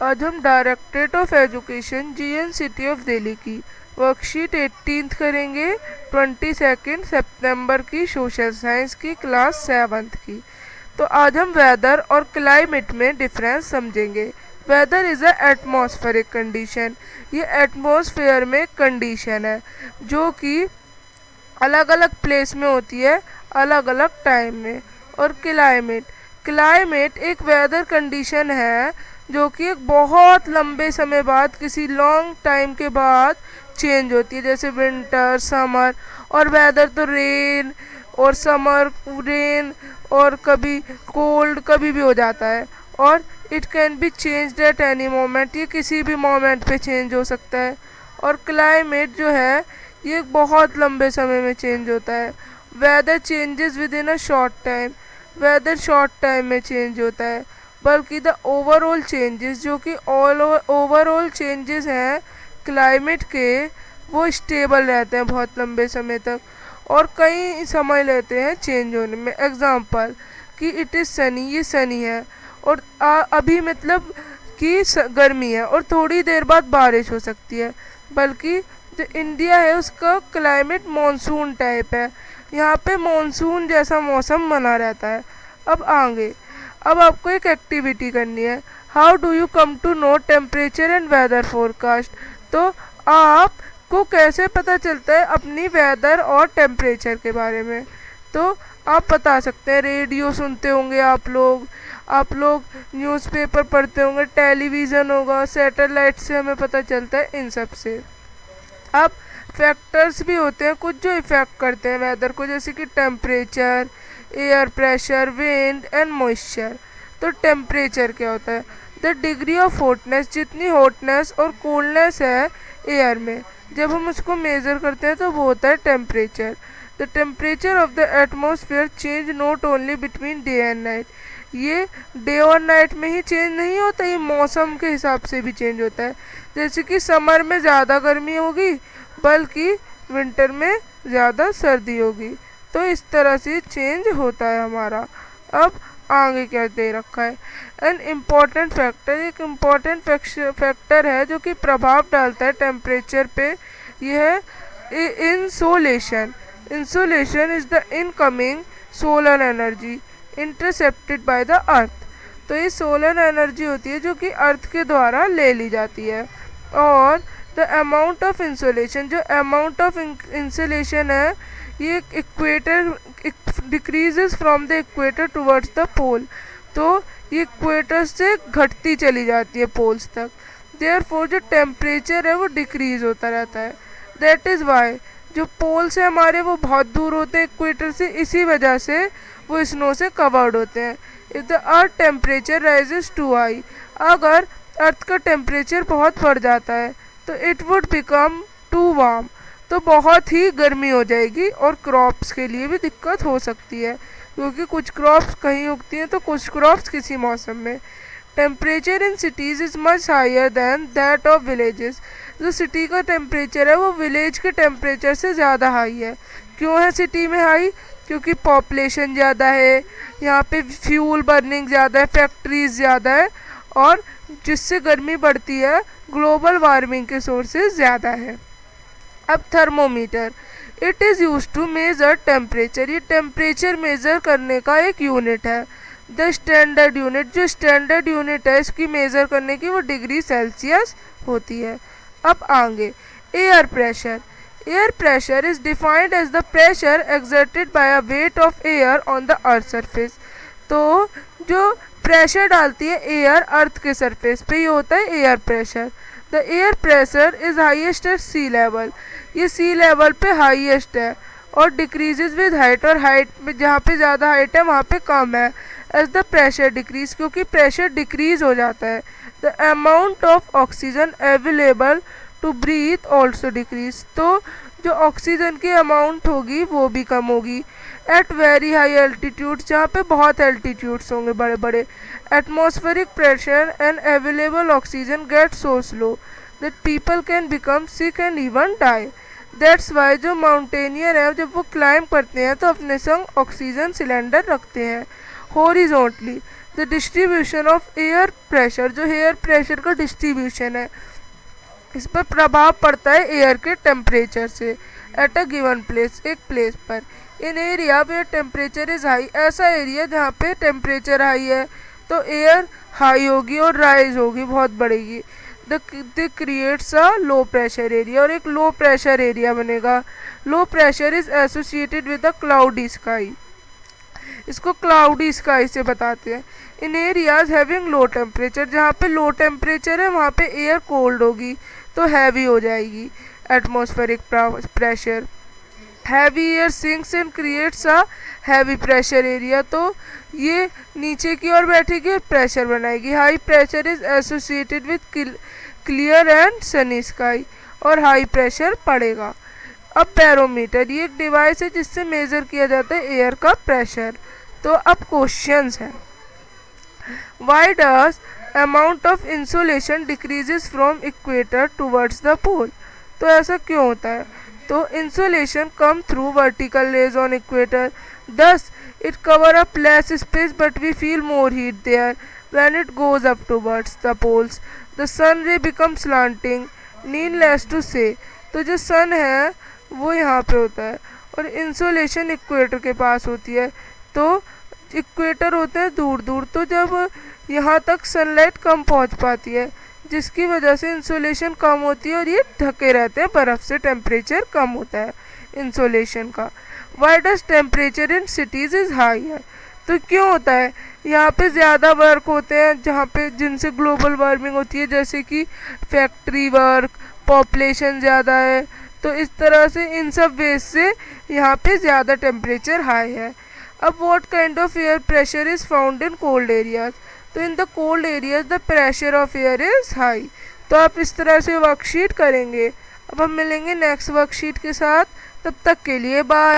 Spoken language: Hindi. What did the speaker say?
आज हम directorate of education GN city of Delhi की वर्कशीट 18th करेंगे 22 सितंबर की सोशल साइंस की क्लास 7th की। तो आज हम वेदर और क्लाइमेट में डिफरेंस समझेंगे। Weather is a atmospheric condition, ये एटमॉस्फेयर में कंडीशन है जो कि अलग अलग प्लेस में होती है अलग अलग टाइम में। और क्लाइमेट, क्लाइमेट एक वेदर कंडीशन है जो कि एक बहुत लंबे समय बाद, किसी लॉन्ग टाइम के बाद चेंज होती है, जैसे विंटर, समर। और वेदर तो रेन और समर, रेन और कभी कोल्ड कभी भी हो जाता है। और it can be changed at any moment, ये किसी भी मोमेंट पे चेंज हो सकता है। और क्लाइमेट जो है ये बहुत लंबे समय में चेंज होता है। Weather changes within a short time, weather short time में चेंज होता है। बल्कि द ओवरऑल चेंजेस, जो कि ऑल ओवरऑल चेंजेस हैं क्लाइमेट के, वो स्टेबल रहते हैं बहुत लंबे समय तक और कई समय लेते हैं चेंज होने में। एग्जांपल कि इट इज़ सनी, ये सनी है और अभी मतलब कि गर्मी है और थोड़ी देर बाद बारिश हो सकती है। बल्कि जो इंडिया है उसका क्लाइमेट मॉनसून टाइप है, यहाँ पे मॉनसून जैसा मौसम बना रहता है। अब आगे, अब आपको एक एक्टिविटी करनी है। How do you come to know temperature and weather forecast. तो आपको कैसे पता चलता है अपनी वेदर और टेम्परेचर के बारे में। तो आप बता सकते हैं, रेडियो सुनते होंगे आप लोग न्यूज़पेपर पढ़ते होंगे, टेलीविज़न होगा, सैटेलाइट से हमें पता चलता है, इन सब से। अब फैक्टर्स भी होते हैं कुछ जो इफ़ेक्ट करते हैं वेदर को, जैसे कि temperature, air pressure, wind and moisture. तो टेम्परेचर क्या होता है? द डिग्री ऑफ हॉटनेस, जितनी हॉटनेस और कूलनेस है एयर में, जब हम उसको मेज़र करते हैं तो वो होता है temperature. The temperature of the atmosphere change not only between day and night, ये डे और नाइट में ही चेंज नहीं होता, ये मौसम के हिसाब से भी चेंज होता है। जैसे कि समर में ज़्यादा गर्मी होगी बल्कि विंटर में ज़्यादा सर्दी होगी। तो इस तरह से चेंज होता है हमारा। अब आगे क्या दे रखा है? एन इम्पॉर्टेंट फैक्टर, एक इम्पॉर्टेंट फैक्टर है जो कि प्रभाव डालता है टेम्परेचर पे, यह है insolation. Insolation is the incoming solar energy intercepted by the earth. तो ये सोलर एनर्जी होती है जो कि अर्थ के द्वारा ले ली जाती है। और द अमाउंट ऑफ इंसोलेशन, जो अमाउंट ऑफ इंसोलेशन है ये equator decreases from the equator towards the pole, तो ये इक्वेटर से घटती चली जाती है पोल्स तक। देयरफॉर जो टेम्परेचर है वो डिक्रीज होता रहता है। दैट इज़ वाई जो पोल से हमारे वो बहुत दूर होते हैं इक्वेटर से, इसी वजह से वो स्नो से कवर्ड होते हैं। If the earth temperature rises too high, अगर अर्थ का टेम्परेचर बहुत बढ़ जाता है तो it would become too warm, तो बहुत ही गर्मी हो जाएगी और क्रॉप्स के लिए भी दिक्कत हो सकती है, क्योंकि कुछ क्रॉप्स कहीं उगती हैं तो कुछ क्रॉप्स किसी मौसम में। Temperature in cities is much higher than that of villages, जो सिटी का टेम्परेचर है वो विलेज के टेम्परेचर से ज़्यादा हाई है। क्यों है सिटी में हाई? क्योंकि पॉपुलेशन ज़्यादा है, यहाँ पे फ्यूल बर्निंग ज़्यादा है, फैक्ट्रीज ज़्यादा है और जिससे गर्मी बढ़ती है, ग्लोबल वार्मिंग के सोर्सेज ज़्यादा है। अब thermometer, it is use to measure temperature, ये टेम्परेचर मेज़र करने का एक यूनिट है। द स्टैंडर्ड यूनिट, जो स्टैंडर्ड यूनिट है इसकी मेज़र करने की, वो डिग्री सेल्सियस होती है। अब आगे, air pressure. Air pressure is defined as the pressure exerted by a weight of air on the earth surface. तो जो प्रेशर डालती है एयर अर्थ के सरफेस पे, ये होता है air pressure. The air pressure is highest at sea level, ये सी लेवल पे हाईएस्ट है और डिक्रीजेज विद हाइट, और हाइट में जहाँ पे ज़्यादा हाइट है वहाँ पे कम है। एज द प्रेशर डिक्रीज, क्योंकि प्रेशर डिक्रीज हो जाता है। The amount of oxygen available to breathe also decrease, तो जो ऑक्सीजन की अमाउंट होगी वो भी कम होगी। एट वेरी हाई एल्टीट्यूड, जहाँ पे बहुत एल्टीट्यूड्स होंगे बड़े बड़े, atmospheric pressure and available oxygen get so slow that people can become sick and even die. That's why जो माउंटेनियर है जब वो क्लाइंब करते हैं तो अपने संग ऑक्सीजन सिलेंडर रखते हैं। Horizontally, the distribution of air pressure, जो एयर प्रेशर का डिस्ट्रीब्यूशन है, इस पर प्रभाव पड़ता है एयर के टेम्परेचर से एट अ गिवन प्लेस, एक प्लेस पर। In area where temperature is high, ऐसा एरिया जहाँ पे टेम्परेचर हाई है तो एयर हाई होगी और राइज होगी, बहुत बढ़ेगी। The creates a low pressure area, और एक लो प्रेशर एरिया बनेगा। Low pressure is associated with a cloudy sky, इसको क्लाउडी स्काई से बताते हैं। इन एरियाज हैविंग लो टेम्परेचर, जहाँ पे लो टेम्परेचर है वहाँ पे एयर कोल्ड होगी तो हैवी हो जाएगी atmospheric pressure. Heavy air sinks and creates a heavy pressure area, तो ये नीचे की ओर बैठेगी और प्रेशर बनाएगी। High pressure is associated with clear and Sunny sky, और हाई प्रेशर पड़ेगा। अब बैरोमीटर, ये एक डिवाइस है जिससे मेजर किया जाता है एयर का प्रेशर। तो अब क्वेश्चंस हैं, why does amount of insulation decreases from equator towards the pole, तो ऐसा क्यों होता है? तो insulation come through vertical rays on equator, thus it cover up less space but we feel more heat there when it goes up towards the poles. The sun ray becomes slanting, needless to say, तो जो सन है वो यहाँ पे होता है और इंसुलेशन इक्वेटर के पास होती है। तो इक्वेटर होते हैं दूर दूर, तो जब यहाँ तक सनलाइट कम पहुँच पाती है जिसकी वजह से इंसुलेशन कम होती है और ये ढके रहते हैं बर्फ़ से, टेम्परेचर कम होता है इंसुलेशन का। Why does temperature in cities is high है, तो क्यों होता है? यहाँ पे ज़्यादा वर्क होते हैं जहाँ पे जिनसे ग्लोबल वार्मिंग होती है, जैसे कि फैक्ट्री वर्क, पॉपुलेशन ज़्यादा है, तो इस तरह से इन सब वेज से यहाँ पे ज़्यादा टेम्परेचर हाई है। अब what kind of air pressure is found in cold areas, तो in the cold areas the pressure of air is high. तो आप इस तरह से वर्कशीट करेंगे। अब हम मिलेंगे नेक्स्ट वर्कशीट के साथ, तब तक के लिए बाय।